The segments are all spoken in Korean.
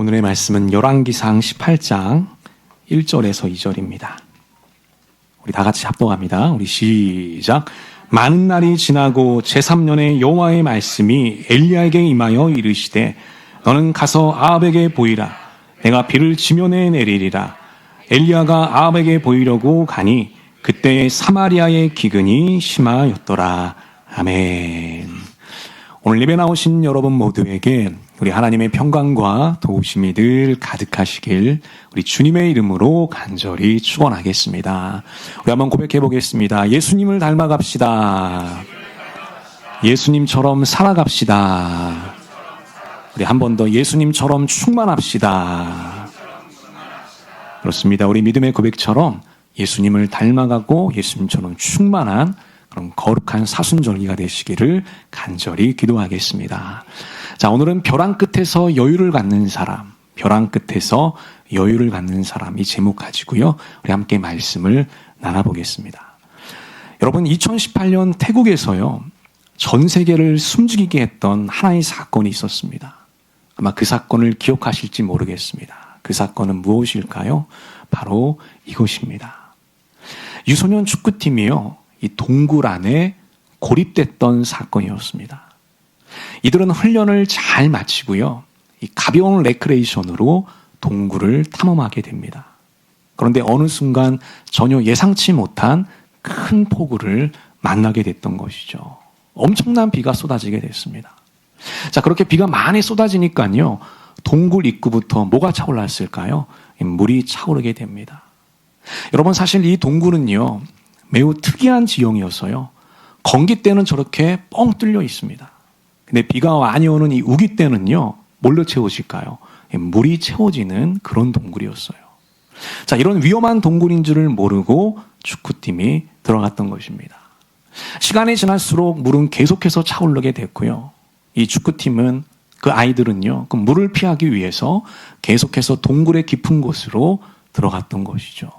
오늘의 말씀은 열왕기상 18장 1절에서 2절입니다. 우리 다 같이 합독합니다. 우리 시작. 많은 날이 지나고 제3년에 여호와의 말씀이 엘리야에게 임하여 이르시되 너는 가서 아합에게 보이라. 내가 비를 지면에 내리리라. 엘리야가 아합에게 보이려고 가니 그때 사마리아의 기근이 심하였더라. 아멘. 오늘 예배 나오신 여러분 모두에게 우리 하나님의 평강과 도우심이 늘 가득하시길 우리 주님의 이름으로 간절히 축원하겠습니다. 우리 한번 고백해 보겠습니다. 예수님을 닮아갑시다. 예수님처럼 살아갑시다. 우리 한 번 더 예수님처럼 충만합시다. 그렇습니다. 우리 믿음의 고백처럼 예수님을 닮아가고 예수님처럼 충만한 그런 거룩한 사순절기가 되시기를 간절히 기도하겠습니다. 자, 오늘은 벼랑 끝에서 여유를 갖는 사람, 벼랑 끝에서 여유를 갖는 사람, 이 제목 가지고요, 우리 함께 말씀을 나눠보겠습니다. 여러분, 2018년 태국에서요, 전 세계를 숨죽이게 했던 하나의 사건이 있었습니다. 아마 그 사건을 기억하실지 모르겠습니다. 그 사건은 무엇일까요? 바로 이것입니다. 유소년 축구팀이요, 이 동굴 안에 고립됐던 사건이었습니다. 이들은 훈련을 잘 마치고요, 이 가벼운 레크레이션으로 동굴을 탐험하게 됩니다. 그런데 어느 순간 전혀 예상치 못한 큰 폭우를 만나게 됐던 것이죠. 엄청난 비가 쏟아지게 됐습니다. 자, 그렇게 비가 많이 쏟아지니까요, 동굴 입구부터 뭐가 차올랐을까요? 물이 차오르게 됩니다. 여러분, 사실 이 동굴은요, 매우 특이한 지형이어서요, 건기 때는 저렇게 뻥 뚫려 있습니다. 근데 비가 많이 오는 이 우기 때는요, 뭘로 채워질까요? 물이 채워지는 그런 동굴이었어요. 자, 이런 위험한 동굴인 줄을 모르고 축구팀이 들어갔던 것입니다. 시간이 지날수록 물은 계속해서 차오르게 됐고요. 이 축구팀은, 그 아이들은요, 그 물을 피하기 위해서 계속해서 동굴의 깊은 곳으로 들어갔던 것이죠.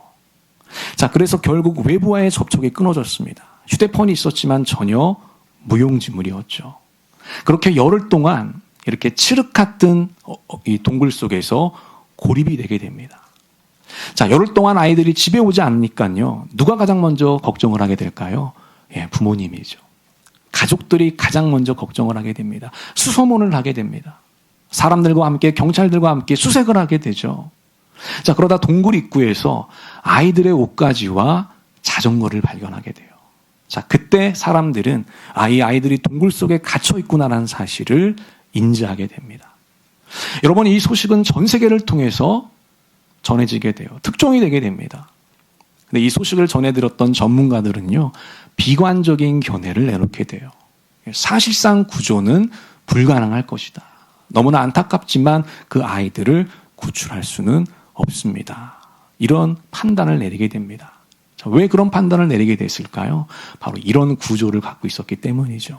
자, 그래서 결국 외부와의 접촉이 끊어졌습니다. 휴대폰이 있었지만 전혀 무용지물이었죠. 그렇게 열흘 동안 이렇게 칠흑 같은 이 동굴 속에서 고립이 되게 됩니다. 자, 열흘 동안 아이들이 집에 오지 않으니까요, 누가 가장 먼저 걱정을 하게 될까요? 예, 부모님이죠. 가족들이 가장 먼저 걱정을 하게 됩니다. 수소문을 하게 됩니다. 사람들과 함께, 경찰들과 함께 수색을 하게 되죠. 자, 그러다 동굴 입구에서 아이들의 옷가지와 자전거를 발견하게 돼요. 자, 그때 사람들은 이 아이들이 동굴 속에 갇혀 있구나라는 사실을 인지하게 됩니다. 여러분, 이 소식은 전 세계를 통해서 전해지게 돼요. 특종이 되게 됩니다. 근데 이 소식을 전해들었던 전문가들은요, 비관적인 견해를 내놓게 돼요. 사실상 구조는 불가능할 것이다. 너무나 안타깝지만 그 아이들을 구출할 수는 없습니다. 이런 판단을 내리게 됩니다. 자, 왜 그런 판단을 내리게 됐을까요? 바로 이런 구조를 갖고 있었기 때문이죠.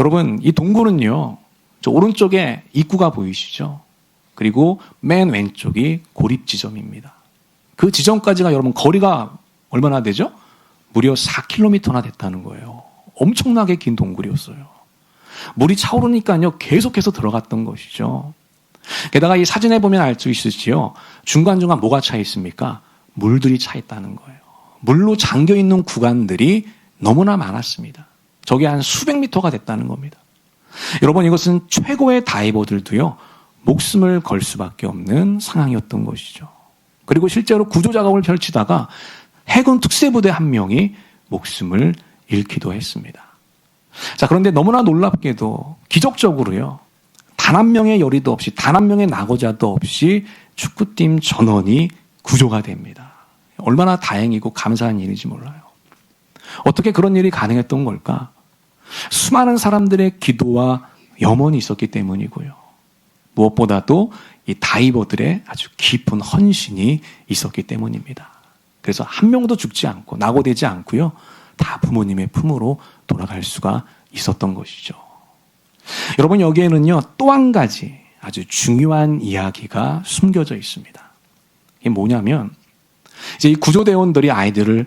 여러분, 이 동굴은요, 저 오른쪽에 입구가 보이시죠? 그리고 맨 왼쪽이 고립 지점입니다. 그 지점까지가 여러분 거리가 얼마나 되죠? 무려 4km나 됐다는 거예요. 엄청나게 긴 동굴이었어요. 물이 차오르니까요, 계속해서 들어갔던 것이죠. 게다가 이 사진에 보면 알 수 있으시죠? 중간중간 뭐가 차 있습니까? 물들이 차 있다는 거예요. 물로 잠겨 있는 구간들이 너무나 많았습니다. 저게 한 수백 미터가 됐다는 겁니다. 여러분, 이것은 최고의 다이버들도요, 목숨을 걸 수밖에 없는 상황이었던 것이죠. 그리고 실제로 구조 작업을 펼치다가 해군 특수부대 한 명이 목숨을 잃기도 했습니다. 자, 그런데 너무나 놀랍게도 기적적으로요, 단 한 명의 열의도 없이, 단 한 명의 낙오자도 없이 축구팀 전원이 구조가 됩니다. 얼마나 다행이고 감사한 일인지 몰라요. 어떻게 그런 일이 가능했던 걸까? 수많은 사람들의 기도와 염원이 있었기 때문이고요. 무엇보다도 이 다이버들의 아주 깊은 헌신이 있었기 때문입니다. 그래서 한 명도 죽지 않고 낙오되지 않고요, 다 부모님의 품으로 돌아갈 수가 있었던 것이죠. 여러분, 여기에는요, 또 한 가지 아주 중요한 이야기가 숨겨져 있습니다. 이게 뭐냐면, 이제 이 구조대원들이 아이들을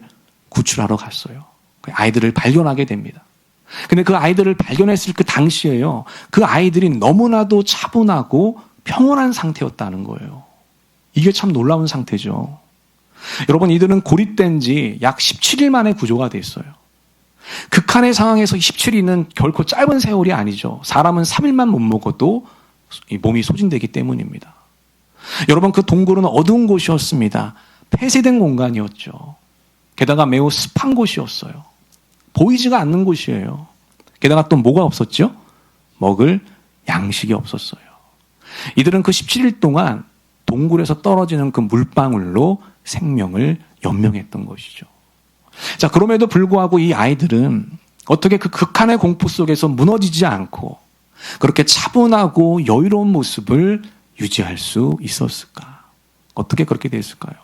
구출하러 갔어요. 아이들을 발견하게 됩니다. 근데 그 아이들을 발견했을 그 당시에요, 그 아이들이 너무나도 차분하고 평온한 상태였다는 거예요. 이게 참 놀라운 상태죠. 여러분, 이들은 고립된 지 약 17일 만에 구조가 됐어요. 극한의 상황에서 17일은 결코 짧은 세월이 아니죠. 사람은 3일만 못 먹어도 몸이 소진되기 때문입니다. 여러분, 그 동굴은 어두운 곳이었습니다. 폐쇄된 공간이었죠. 게다가 매우 습한 곳이었어요. 보이지가 않는 곳이에요. 게다가 또 뭐가 없었죠? 먹을 양식이 없었어요. 이들은 그 17일 동안 동굴에서 떨어지는 그 물방울로 생명을 연명했던 것이죠. 자, 그럼에도 불구하고 이 아이들은 어떻게 그 극한의 공포 속에서 무너지지 않고 그렇게 차분하고 여유로운 모습을 유지할 수 있었을까? 어떻게 그렇게 됐을까요?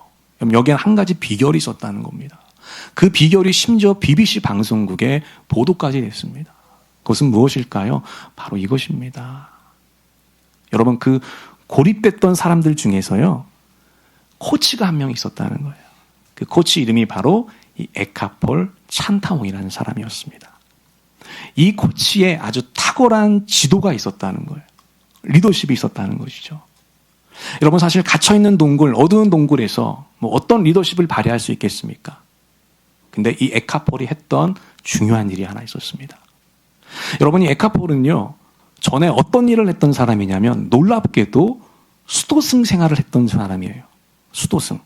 여기엔 한 가지 비결이 있었다는 겁니다. 그 비결이 심지어 BBC 방송국의 보도까지 됐습니다. 그것은 무엇일까요? 바로 이것입니다. 여러분, 그 고립됐던 사람들 중에서요, 코치가 한 명 있었다는 거예요. 그 코치 이름이 바로 이 에카폴 찬타옹이라는 사람이었습니다. 이 코치에 아주 탁월한 지도가 있었다는 거예요. 리더십이 있었다는 것이죠. 여러분, 사실 갇혀있는 동굴, 어두운 동굴에서 뭐 어떤 리더십을 발휘할 수 있겠습니까? 근데 이 에카폴이 했던 중요한 일이 하나 있었습니다. 여러분, 이 에카폴은요, 전에 어떤 일을 했던 사람이냐면 놀랍게도 수도승 생활을 했던 사람이에요. 수도승.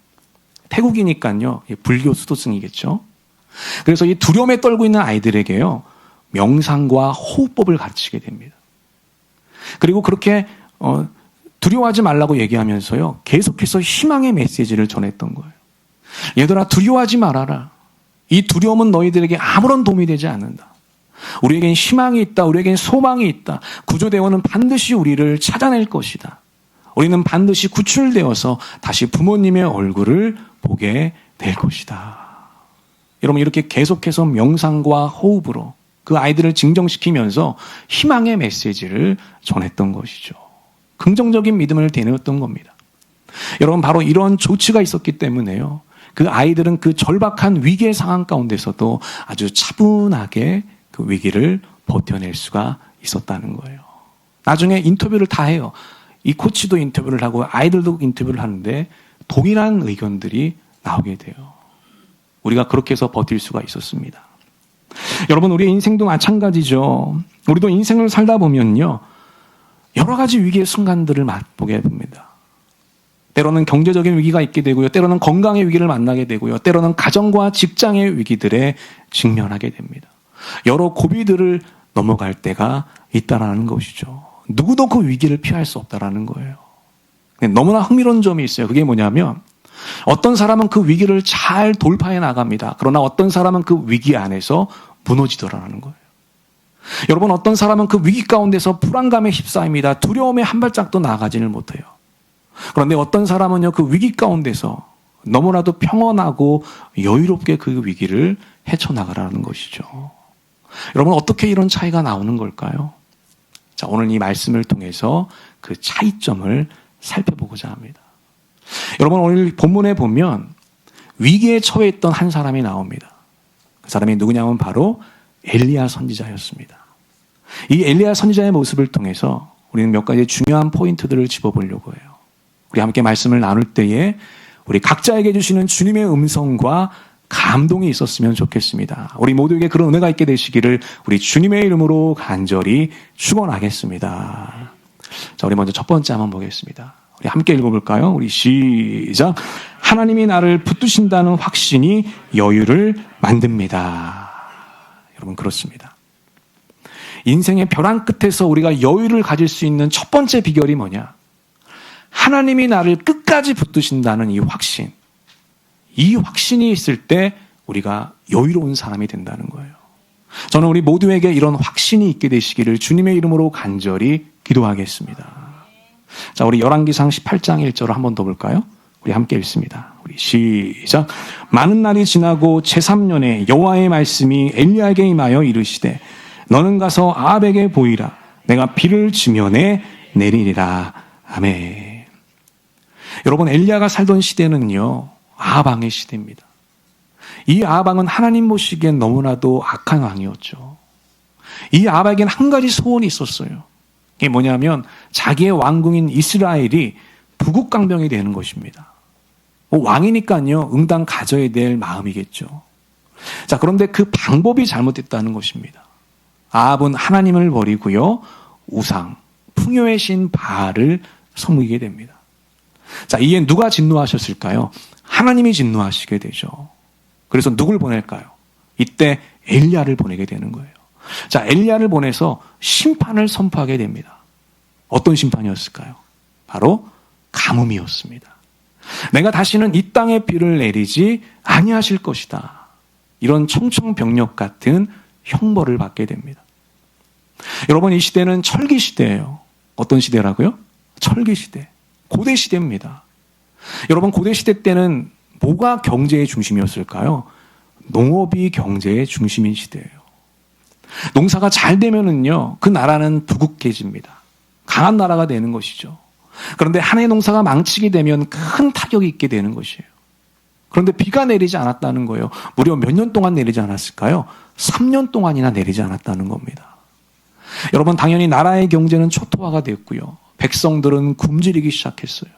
태국이니까요, 불교 수도승이겠죠. 그래서 이 두려움에 떨고 있는 아이들에게요, 명상과 호흡법을 가르치게 됩니다. 그리고 그렇게 두려워하지 말라고 얘기하면서요, 계속해서 희망의 메시지를 전했던 거예요. 얘들아, 두려워하지 말아라. 이 두려움은 너희들에게 아무런 도움이 되지 않는다. 우리에겐 희망이 있다. 우리에겐 소망이 있다. 구조대원은 반드시 우리를 찾아낼 것이다. 우리는 반드시 구출되어서 다시 부모님의 얼굴을 보게 될 것이다. 여러분, 이렇게 계속해서 명상과 호흡으로 그 아이들을 진정시키면서 희망의 메시지를 전했던 것이죠. 긍정적인 믿음을 되뇌었던 겁니다. 여러분, 바로 이런 조치가 있었기 때문에요, 그 아이들은 그 절박한 위기의 상황 가운데서도 아주 차분하게 그 위기를 버텨낼 수가 있었다는 거예요. 나중에 인터뷰를 다 해요. 이 코치도 인터뷰를 하고 아이들도 인터뷰를 하는데 동일한 의견들이 나오게 돼요. 우리가 그렇게 해서 버틸 수가 있었습니다. 여러분, 우리의 인생도 마찬가지죠. 우리도 인생을 살다 보면요, 여러 가지 위기의 순간들을 맛보게 됩니다. 때로는 경제적인 위기가 있게 되고요, 때로는 건강의 위기를 만나게 되고요, 때로는 가정과 직장의 위기들에 직면하게 됩니다. 여러 고비들을 넘어갈 때가 있다라는 것이죠. 누구도 그 위기를 피할 수 없다라는 거예요. 너무나 흥미로운 점이 있어요. 그게 뭐냐면 어떤 사람은 그 위기를 잘 돌파해 나갑니다. 그러나 어떤 사람은 그 위기 안에서 무너지더라는 거예요. 여러분, 어떤 사람은 그 위기 가운데서 불안감에 휩싸입니다. 두려움에 한 발짝도 나아가지를 못해요. 그런데 어떤 사람은요, 그 위기 가운데서 너무나도 평온하고 여유롭게 그 위기를 헤쳐나가라는 것이죠. 여러분, 어떻게 이런 차이가 나오는 걸까요? 자, 오늘 이 말씀을 통해서 그 차이점을 살펴보고자 합니다. 여러분, 오늘 본문에 보면 위기에 처해 있던 한 사람이 나옵니다. 그 사람이 누구냐면 바로 엘리야 선지자였습니다. 이 엘리야 선지자의 모습을 통해서 우리는 몇 가지 중요한 포인트들을 짚어보려고 해요. 우리 함께 말씀을 나눌 때에 우리 각자에게 주시는 주님의 음성과 감동이 있었으면 좋겠습니다. 우리 모두에게 그런 은혜가 있게 되시기를 우리 주님의 이름으로 간절히 축원하겠습니다. 자, 우리 먼저 첫 번째 한번 보겠습니다. 우리 함께 읽어볼까요? 우리 시작. 하나님이 나를 붙드신다는 확신이 여유를 만듭니다. 여러분, 그렇습니다. 인생의 벼랑 끝에서 우리가 여유를 가질 수 있는 첫 번째 비결이 뭐냐? 하나님이 나를 끝까지 붙드신다는 이 확신. 이 확신이 있을 때 우리가 여유로운 사람이 된다는 거예요. 저는 우리 모두에게 이런 확신이 있게 되시기를 주님의 이름으로 간절히 기도하겠습니다. 자, 우리 열왕기상 18장 1절을 한 번 더 볼까요? 우리 함께 읽습니다. 우리 시작. 많은 날이 지나고 제3년에 여호와의 말씀이 엘리야에게 임하여 이르시되 너는 가서 아합에게 보이라. 내가 비를 지면에 내리리라. 아멘. 여러분, 엘리야가 살던 시대는요, 아합 왕의 시대입니다. 이 아합 왕은 하나님 보시기엔 너무나도 악한 왕이었죠. 이 아합에게는 한 가지 소원이 있었어요. 이게 뭐냐면 자기의 왕궁인 이스라엘이 부국강병이 되는 것입니다. 왕이니까요, 응당 가져야 될 마음이겠죠. 자, 그런데 그 방법이 잘못됐다는 것입니다. 아합은 하나님을 버리고요, 우상, 풍요의 신 바알을 섬기게 됩니다. 자, 이에 누가 진노하셨을까요? 하나님이 진노하시게 되죠. 그래서 누굴 보낼까요? 이때 엘리야를 보내게 되는 거예요. 자, 엘리야를 보내서 심판을 선포하게 됩니다. 어떤 심판이었을까요? 바로 가뭄이었습니다. 내가 다시는 이 땅에 비를 내리지 아니하실 것이다. 이런 청청병력 같은 형벌을 받게 됩니다. 여러분, 이 시대는 철기 시대예요. 어떤 시대라고요? 철기 시대. 고대 시대입니다. 여러분, 고대 시대 때는 뭐가 경제의 중심이었을까요? 농업이 경제의 중심인 시대예요. 농사가 잘 되면은요, 그 나라는 부국해집니다. 강한 나라가 되는 것이죠. 그런데 한 해 농사가 망치게 되면 큰 타격이 있게 되는 것이에요. 그런데 비가 내리지 않았다는 거예요. 무려 몇 년 동안 내리지 않았을까요? 3년 동안이나 내리지 않았다는 겁니다. 여러분, 당연히 나라의 경제는 초토화가 됐고요. 백성들은 굶주리기 시작했어요.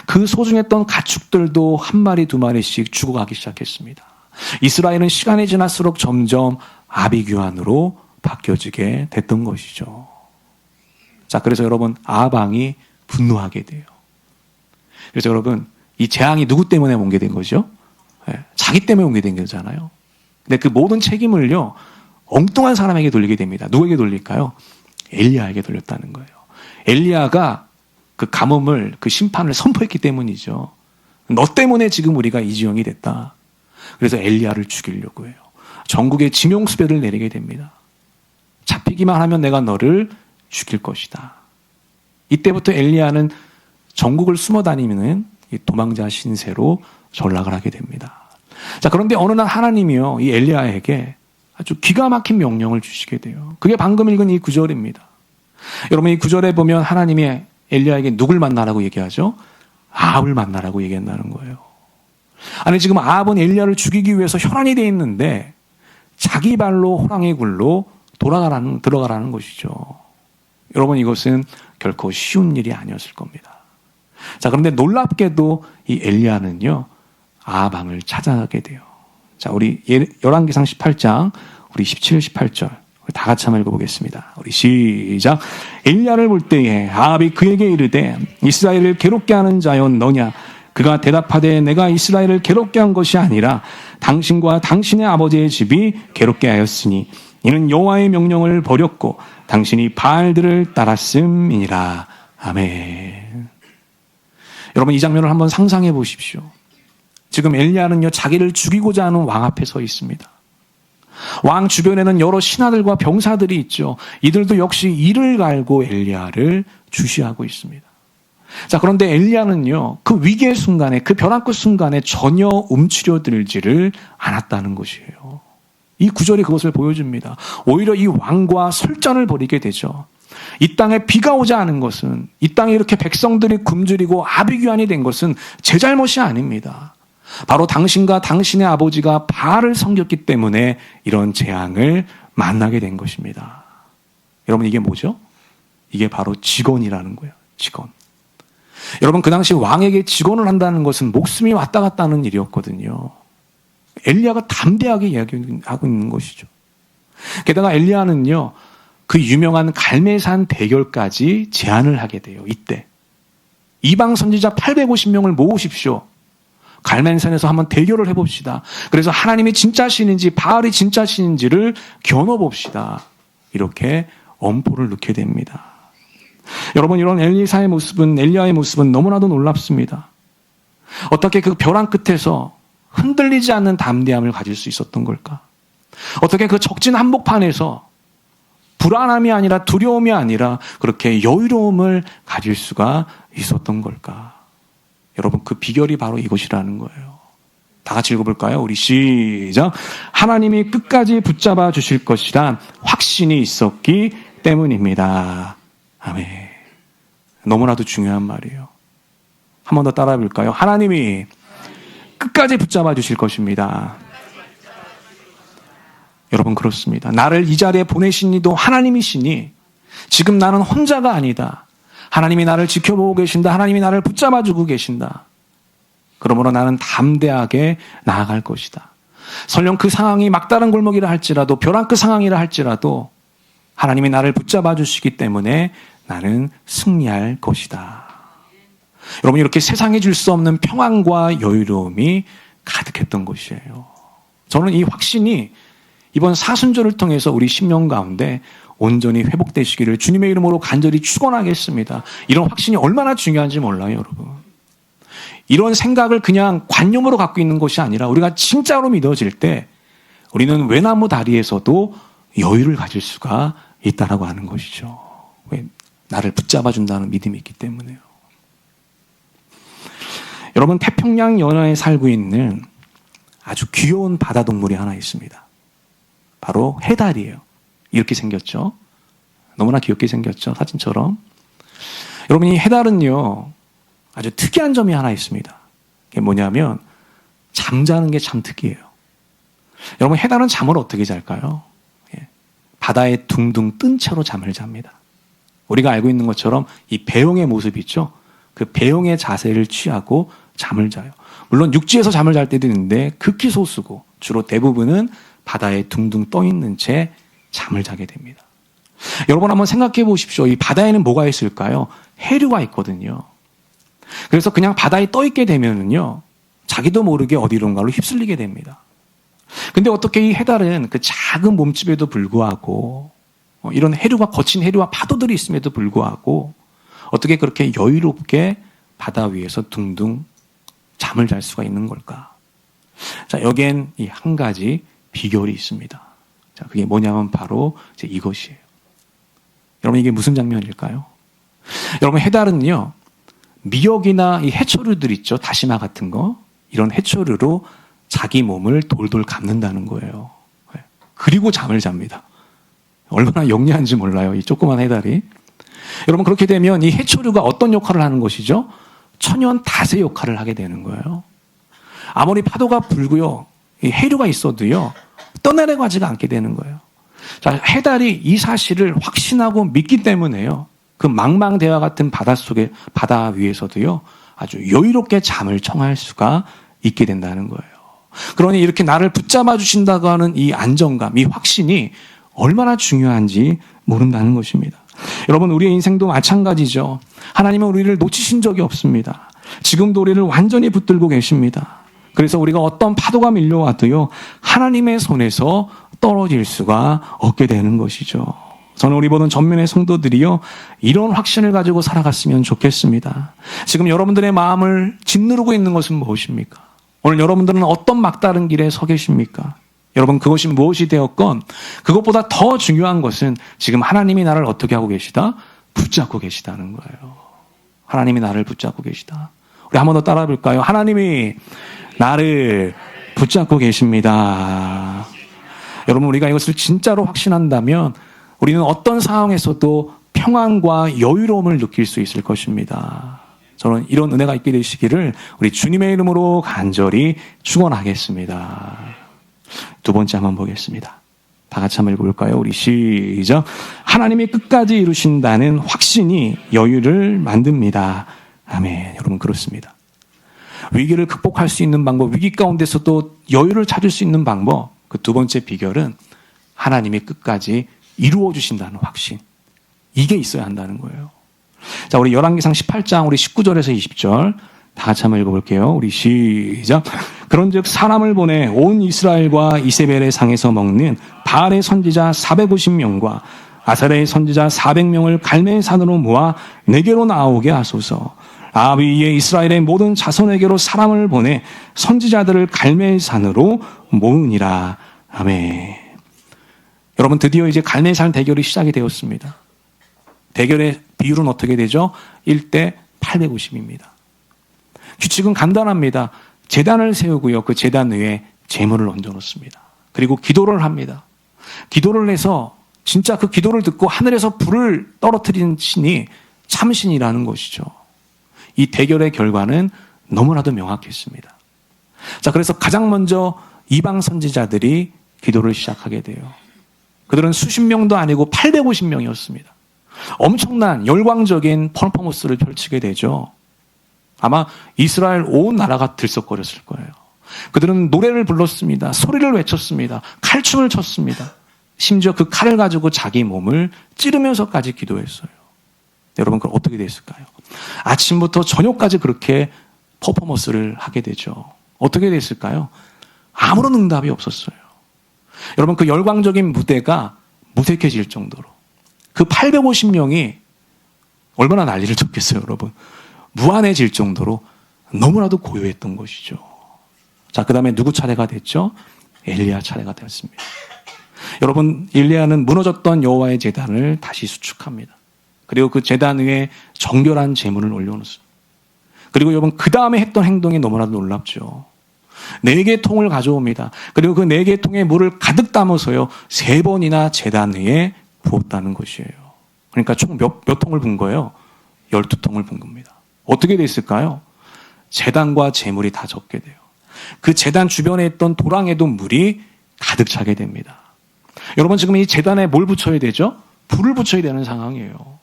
그 소중했던 가축들도 한 마리 두 마리씩 죽어가기 시작했습니다. 이스라엘은 시간이 지날수록 점점 아비규환으로 바뀌어지게 됐던 것이죠. 자, 그래서 여러분, 아합 왕이 분노하게 돼요. 그래서 여러분, 이 재앙이 누구 때문에 온 게 된 거죠? 자기 때문에 온 게 된 거잖아요. 근데 그 모든 책임을요, 엉뚱한 사람에게 돌리게 됩니다. 누구에게 돌릴까요? 엘리야에게 돌렸다는 거예요. 엘리야가 그 가뭄을, 그 심판을 선포했기 때문이죠. 너 때문에 지금 우리가 이 지경이 됐다. 그래서 엘리야를 죽이려고 해요. 전국에 지명수배를 내리게 됩니다. 잡히기만 하면 내가 너를 죽일 것이다. 이때부터 엘리야는 전국을 숨어 다니는 도망자 신세로 전락을 하게 됩니다. 자, 그런데 어느 날 하나님이요, 이 엘리야에게 아주 기가 막힌 명령을 주시게 돼요. 그게 방금 읽은 이 구절입니다. 여러분, 이 구절에 보면 하나님이 엘리야에게 누굴 만나라고 얘기하죠? 아합을 만나라고 얘기한다는 거예요. 아니, 지금 아합은 엘리야를 죽이기 위해서 혈안이 돼 있는데 자기 발로 호랑이 굴로 들어가라는 것이죠. 여러분, 이것은 결코 쉬운 일이 아니었을 겁니다. 자, 그런데 놀랍게도 이 엘리야는요, 아합 왕을 찾아가게 돼요. 자, 우리 열왕기상 18장 우리 17, 18절 다 같이 한번 읽어보겠습니다. 우리 시작. 엘리야를 볼 때에 아합이 그에게 이르되 이스라엘을 괴롭게 하는 자여 너냐? 그가 대답하되 내가 이스라엘을 괴롭게 한 것이 아니라 당신과 당신의 아버지의 집이 괴롭게 하였으니 이는 여호와의 명령을 버렸고 당신이 바알들을 따랐음이니라. 아멘. 여러분, 이 장면을 한번 상상해 보십시오. 지금 엘리야는요, 자기를 죽이고자 하는 왕 앞에 서 있습니다. 왕 주변에는 여러 신하들과 병사들이 있죠. 이들도 역시 이를 갈고 엘리야를 주시하고 있습니다. 자, 그런데 엘리야는요, 그 위기의 순간에, 그 벼랑 끝 순간에 전혀 움츠려들지를 않았다는 것이에요. 이 구절이 그것을 보여줍니다. 오히려 이 왕과 설전을 벌이게 되죠. 이 땅에 비가 오지 않은 것은, 이 땅에 이렇게 백성들이 굶주리고 아비규환이 된 것은 제 잘못이 아닙니다. 바로 당신과 당신의 아버지가 바알을 섬겼기 때문에 이런 재앙을 만나게 된 것입니다. 여러분, 이게 뭐죠? 이게 바로 직언이라는 거예요. 직언. 여러분, 그 당시 왕에게 직언을 한다는 것은 목숨이 왔다 갔다 하는 일이었거든요. 엘리야가 담대하게 이야기하고 있는 것이죠. 게다가 엘리야는요, 그 유명한 갈멜산 대결까지 제안을 하게 돼요. 이때 이방 선지자 850명을 모으십시오. 갈멜산에서 한번 대결을 해봅시다. 그래서 하나님이 진짜 신인지 바알이 진짜 신인지를 겨눠봅시다. 이렇게 엄포를 넣게 됩니다. 여러분, 이런 엘리야의 모습은 너무나도 놀랍습니다. 어떻게 그 벼랑 끝에서 흔들리지 않는 담대함을 가질 수 있었던 걸까? 어떻게 그 적진 한복판에서 불안함이 아니라 두려움이 아니라 그렇게 여유로움을 가질 수가 있었던 걸까? 여러분, 그 비결이 바로 이것이라는 거예요. 다 같이 읽어볼까요? 우리 시작. 하나님이 끝까지 붙잡아 주실 것이란 확신이 있었기 때문입니다. 아멘. 너무나도 중요한 말이에요. 한 번 더 따라해 볼까요? 하나님이 끝까지 붙잡아 주실 것입니다. 여러분, 그렇습니다. 나를 이 자리에 보내신 이도 하나님이시니 지금 나는 혼자가 아니다. 하나님이 나를 지켜보고 계신다. 하나님이 나를 붙잡아주고 계신다. 그러므로 나는 담대하게 나아갈 것이다. 설령 그 상황이 막다른 골목이라 할지라도, 벼랑 끝 상황이라 할지라도 하나님이 나를 붙잡아 주시기 때문에 나는 승리할 것이다. 여러분, 이렇게 세상에 줄 수 없는 평안과 여유로움이 가득했던 것이에요. 저는 이 확신이 이번 사순절을 통해서 우리 심령 가운데 온전히 회복되시기를 주님의 이름으로 간절히 축원하겠습니다. 이런 확신이 얼마나 중요한지 몰라요, 여러분. 이런 생각을 그냥 관념으로 갖고 있는 것이 아니라 우리가 진짜로 믿어질 때 우리는 외나무 다리에서도 여유를 가질 수가 있다라고 하는 것이죠. 왜? 나를 붙잡아준다는 믿음이 있기 때문에요. 여러분, 태평양 연안에 살고 있는 아주 귀여운 바다 동물이 하나 있습니다. 바로 해달이에요. 이렇게 생겼죠. 너무나 귀엽게 생겼죠. 사진처럼. 여러분, 이 해달은요, 아주 특이한 점이 하나 있습니다. 그게 뭐냐면 잠자는 게 참 특이해요. 여러분, 해달은 잠을 어떻게 잘까요? 바다에 둥둥 뜬 채로 잠을 잡니다. 우리가 알고 있는 것처럼 이 배용의 모습이 있죠. 그 배용의 자세를 취하고 잠을 자요. 물론 육지에서 잠을 잘 때도 있는데 극히 소수고 주로 대부분은 바다에 둥둥 떠 있는 채 잠을 자게 됩니다. 여러분, 한번 생각해 보십시오. 이 바다에는 뭐가 있을까요? 해류가 있거든요. 그래서 그냥 바다에 떠 있게 되면은요, 자기도 모르게 어디론가로 휩쓸리게 됩니다. 근데 어떻게 이 해달은 그 작은 몸집에도 불구하고 이런 해류가, 거친 해류와 파도들이 있음에도 불구하고 어떻게 그렇게 여유롭게 바다 위에서 둥둥 잠을 잘 수가 있는 걸까? 자, 여기엔 이 한 가지 비결이 있습니다. 자, 그게 뭐냐면 바로 이제 이것이에요. 여러분, 이게 무슨 장면일까요? 여러분, 해달은요, 미역이나 이 해초류들 있죠. 다시마 같은 거. 이런 해초류로 자기 몸을 돌돌 감는다는 거예요. 그리고 잠을 잡니다. 얼마나 영리한지 몰라요, 이 조그만 해달이. 여러분, 그렇게 되면 이 해초류가 어떤 역할을 하는 것이죠? 천연 다세 역할을 하게 되는 거예요. 아무리 파도가 불고요, 이 해류가 있어도요, 떠내려가지가 않게 되는 거예요. 자, 해달이 이 사실을 확신하고 믿기 때문에요, 그 망망대화 같은 바다 위에서도요, 아주 여유롭게 잠을 청할 수가 있게 된다는 거예요. 그러니 이렇게 나를 붙잡아 주신다고 하는 이 안정감, 이 확신이 얼마나 중요한지 모른다는 것입니다. 여러분, 우리의 인생도 마찬가지죠. 하나님은 우리를 놓치신 적이 없습니다. 지금도 우리를 완전히 붙들고 계십니다. 그래서 우리가 어떤 파도가 밀려와도요, 하나님의 손에서 떨어질 수가 없게 되는 것이죠. 저는 우리 보는 전면의 성도들이요, 이런 확신을 가지고 살아갔으면 좋겠습니다. 지금 여러분들의 마음을 짓누르고 있는 것은 무엇입니까? 오늘 여러분들은 어떤 막다른 길에 서 계십니까? 여러분, 그것이 무엇이 되었건 그것보다 더 중요한 것은 지금 하나님이 나를 어떻게 하고 계시다? 붙잡고 계시다는 거예요. 하나님이 나를 붙잡고 계시다. 우리 한 번 더 따라 볼까요? 하나님이 나를 붙잡고 계십니다. 여러분, 우리가 이것을 진짜로 확신한다면 우리는 어떤 상황에서도 평안과 여유로움을 느낄 수 있을 것입니다. 저는 이런 은혜가 있게 되시기를 우리 주님의 이름으로 간절히 축원하겠습니다. 두 번째 한번 보겠습니다. 다 같이 한번 읽어볼까요? 우리 시작. 하나님이 끝까지 이루신다는 확신이 여유를 만듭니다. 아멘. 여러분, 그렇습니다. 위기를 극복할 수 있는 방법, 위기 가운데서도 여유를 찾을 수 있는 방법, 그 두 번째 비결은 하나님이 끝까지 이루어 주신다는 확신. 이게 있어야 한다는 거예요. 자, 우리 열왕기상 18장 우리 19절에서 20절 다 같이 한번 읽어볼게요. 우리 시작. 그런즉 사람을 보내 온 이스라엘과 이세벨의 상에서 먹는 바알의 선지자 450명과 아사레의 선지자 400명을 갈멜 산으로 모아 내게로 나오게 하소서. 아비의 이스라엘의 모든 자손에게로 사람을 보내 선지자들을 갈멜 산으로 모으니라. 아멘. 여러분, 드디어 이제 갈멜 산 대결이 시작이 되었습니다. 대결의 비율은 어떻게 되죠? 1대 850입니다. 규칙은 간단합니다. 제단을 세우고요, 그 제단 위에 제물을 얹어놓습니다. 그리고 기도를 합니다. 기도를 해서 진짜 그 기도를 듣고 하늘에서 불을 떨어뜨리는 신이 참신이라는 것이죠. 이 대결의 결과는 너무나도 명확했습니다. 자, 그래서 가장 먼저 이방 선지자들이 기도를 시작하게 돼요. 그들은 수십 명도 아니고 850명이었습니다. 엄청난 열광적인 퍼포먼스를 펼치게 되죠. 아마 이스라엘 온 나라가 들썩거렸을 거예요. 그들은 노래를 불렀습니다. 소리를 외쳤습니다. 칼춤을 췄습니다. 심지어 그 칼을 가지고 자기 몸을 찌르면서까지 기도했어요. 여러분, 그럼 어떻게 됐을까요? 아침부터 저녁까지 그렇게 퍼포먼스를 하게 되죠. 어떻게 됐을까요? 아무런 응답이 없었어요. 여러분, 그 열광적인 무대가 무색해질 정도로 그 850명이 얼마나 난리를 쳤겠어요, 여러분. 무한해질 정도로 너무나도 고요했던 것이죠. 자, 그 다음에 누구 차례가 됐죠? 엘리야 차례가 되었습니다. 여러분, 엘리야는 무너졌던 여호와의 제단을 다시 수축합니다. 그리고 그 제단 위에 정결한 제물을 올려놓습니다. 그리고 여러분, 그 다음에 했던 행동이 너무나도 놀랍죠. 4개의 통을 가져옵니다. 그리고 그 4개의 통에 물을 가득 담아서요, 3번이나 제단 위에 부었다는 것이에요. 그러니까 총 몇 통을 분 거예요? 12통을 분 겁니다. 어떻게 됐을까요? 제단과 제물이 다 적게 돼요. 그 제단 주변에 있던 도랑에도 물이 가득 차게 됩니다. 여러분, 지금 이 제단에 뭘 붙여야 되죠? 불을 붙여야 되는 상황이에요.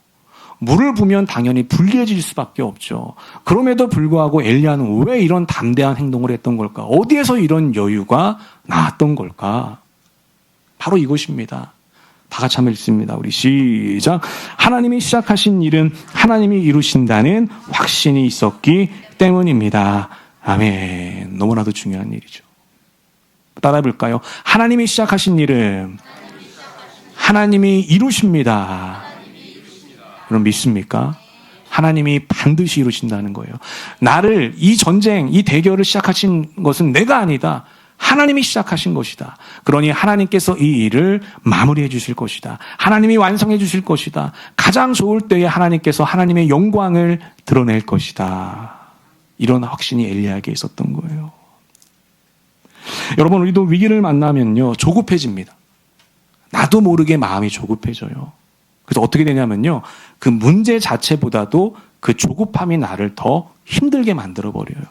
물을 부면 당연히 불리해질 수밖에 없죠. 그럼에도 불구하고 엘리야는 왜 이런 담대한 행동을 했던 걸까? 어디에서 이런 여유가 나왔던 걸까? 바로 이것입니다. 다 같이 한번 읽습니다. 우리 시작. 하나님이 시작하신 일은 하나님이 이루신다는 확신이 있었기 때문입니다. 아멘. 너무나도 중요한 일이죠. 따라해 볼까요? 하나님이 시작하신 일은 하나님이 이루십니다. 여러분, 믿습니까? 하나님이 반드시 이루신다는 거예요. 나를, 이 전쟁, 이 대결을 시작하신 것은 내가 아니다. 하나님이 시작하신 것이다. 그러니 하나님께서 이 일을 마무리해 주실 것이다. 하나님이 완성해 주실 것이다. 가장 좋을 때에 하나님께서 하나님의 영광을 드러낼 것이다. 이런 확신이 엘리야에게 있었던 거예요. 여러분, 우리도 위기를 만나면요, 조급해집니다. 나도 모르게 마음이 조급해져요. 그래서 어떻게 되냐면요, 그 문제 자체보다도 그 조급함이 나를 더 힘들게 만들어버려요.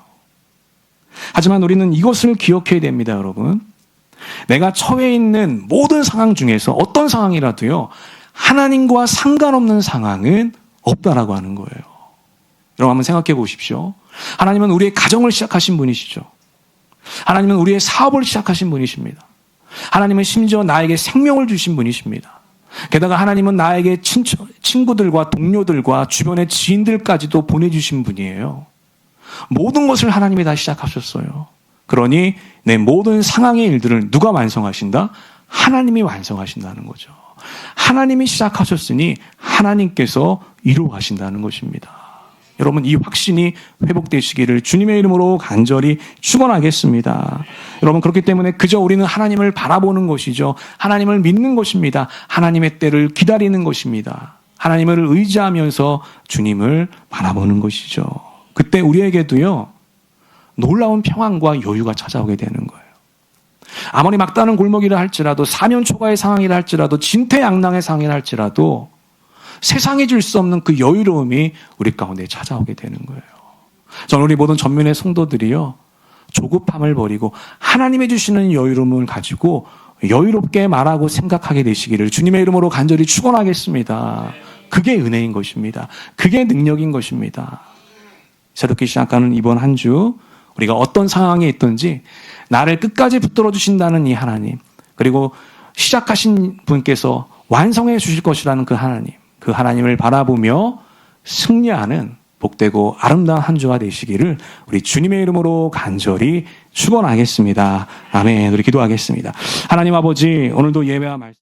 하지만 우리는 이것을 기억해야 됩니다, 여러분. 내가 처해 있는 모든 상황 중에서 어떤 상황이라도요, 하나님과 상관없는 상황은 없다라고 하는 거예요. 여러분, 한번 생각해 보십시오. 하나님은 우리의 가정을 시작하신 분이시죠. 하나님은 우리의 사업을 시작하신 분이십니다. 하나님은 심지어 나에게 생명을 주신 분이십니다. 게다가 하나님은 나에게 친구들과 동료들과 주변의 지인들까지도 보내주신 분이에요. 모든 것을 하나님이 다 시작하셨어요. 그러니 내 모든 상황의 일들을 누가 완성하신다? 하나님이 완성하신다는 거죠. 하나님이 시작하셨으니 하나님께서 이루어 가신다는 것입니다. 여러분, 이 확신이 회복되시기를 주님의 이름으로 간절히 축원하겠습니다. 여러분, 그렇기 때문에 그저 우리는 하나님을 바라보는 것이죠. 하나님을 믿는 것입니다. 하나님의 때를 기다리는 것입니다. 하나님을 의지하면서 주님을 바라보는 것이죠. 그때 우리에게도요, 놀라운 평안과 여유가 찾아오게 되는 거예요. 아무리 막다른 골목이라 할지라도, 사면초가의 상황이라 할지라도, 진퇴양난의 상황이라 할지라도 세상에 줄 수 없는 그 여유로움이 우리 가운데 찾아오게 되는 거예요. 저는 우리 모든 전면의 성도들이요, 조급함을 버리고 하나님이 주시는 여유로움을 가지고 여유롭게 말하고 생각하게 되시기를 주님의 이름으로 간절히 축원하겠습니다. 그게 은혜인 것입니다. 그게 능력인 것입니다. 새롭게 시작하는 이번 한 주, 우리가 어떤 상황에 있든지 나를 끝까지 붙들어 주신다는 이 하나님, 그리고 시작하신 분께서 완성해 주실 것이라는 그 하나님, 그 하나님을 바라보며 승리하는 복되고 아름다운 한 주가 되시기를 우리 주님의 이름으로 간절히 축원하겠습니다. 아멘. 우리 기도하겠습니다. 하나님 아버지, 오늘도 예배와 말씀